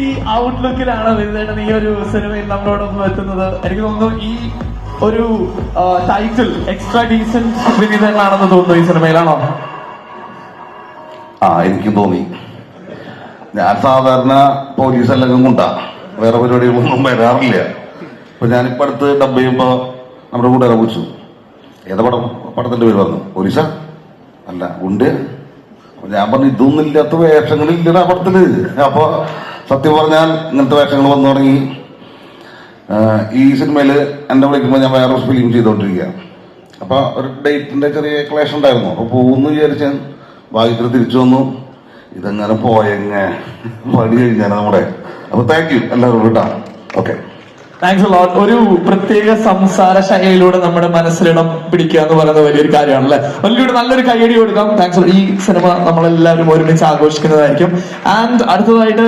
ഈ ഔട്ട്ലുക്കിലാണ് വിനീതേട്ടൻ ഈ ഒരു സിനിമയിൽ നമ്മളോടൊപ്പം എത്തുന്നത്. എനിക്ക് തോന്നുന്നു ഈ ഒരു ടൈറ്റിൽ എക്സ്ട്രാ ഡീസന്റ് വിനീതേട്ടനാണെന്ന് തോന്നുന്നു ഈ സിനിമയിലാണോ? എനിക്ക് തോന്നി. ഞാൻ സാധാരണ പോലീസ് അല്ലെങ്കിൽ കൊണ്ടാ വേറെ പരിപാടികളൊന്നും വരാറില്ല. ഇപ്പൊ ഞാനിപ്പോ അടുത്ത് ഡബ് ചെയ്യുമ്പോ നമ്മുടെ കൂട്ടുകാരെ വിളിച്ചു, ഏതാ പടത്തിന്റെ പേര് പറഞ്ഞു, പോലീസാ അല്ല ഉണ്ട്. അപ്പൊ ഞാൻ പറഞ്ഞു ഇതൊന്നും ഇല്ലാത്ത വേഷങ്ങളില്ല പടത്തില്. അപ്പൊ സത്യം പറഞ്ഞാൽ ഇങ്ങനത്തെ വേഷങ്ങൾ വന്നു തുടങ്ങി. ഈ സിനിമയില് എന്നെ വിളിക്കുമ്പോൾ ഞാൻ വേറെ ഫിലിം ചെയ്തോണ്ടിരിക്കുക. അപ്പൊ ഒരു ഡേറ്റിന്റെ ചെറിയ ക്ലേശം ഉണ്ടായിരുന്നു. അപ്പൊ പോകുന്നു വിചാരിച്ച ഭാഗ്യത്തിൽ തിരിച്ചു വന്നു. ഇതെങ്ങനെ പോയെങ്ങ പണി കഴിഞ്ഞാൽ നമ്മുടെ. അപ്പൊ താങ്ക് യു എല്ലാവരും കേട്ടാ. Okay, thanks a lot. ഒരു പ്രത്യേക സംസാര ശൈലിയിലൂടെ നമ്മുടെ മനസ്സിലിടം പിടിക്കുക എന്ന് പറയുന്നത് വലിയൊരു കാര്യമാണ് അല്ലെ. വലിയൊരു നല്ലൊരു കൈയടി കൊടുക്കാം. താങ്ക്സ്. ഈ സിനിമ നമ്മളെല്ലാവരും ഒരുമിച്ച് ആഘോഷിക്കുന്നതായിരിക്കും. ആൻഡ് അടുത്തതായിട്ട്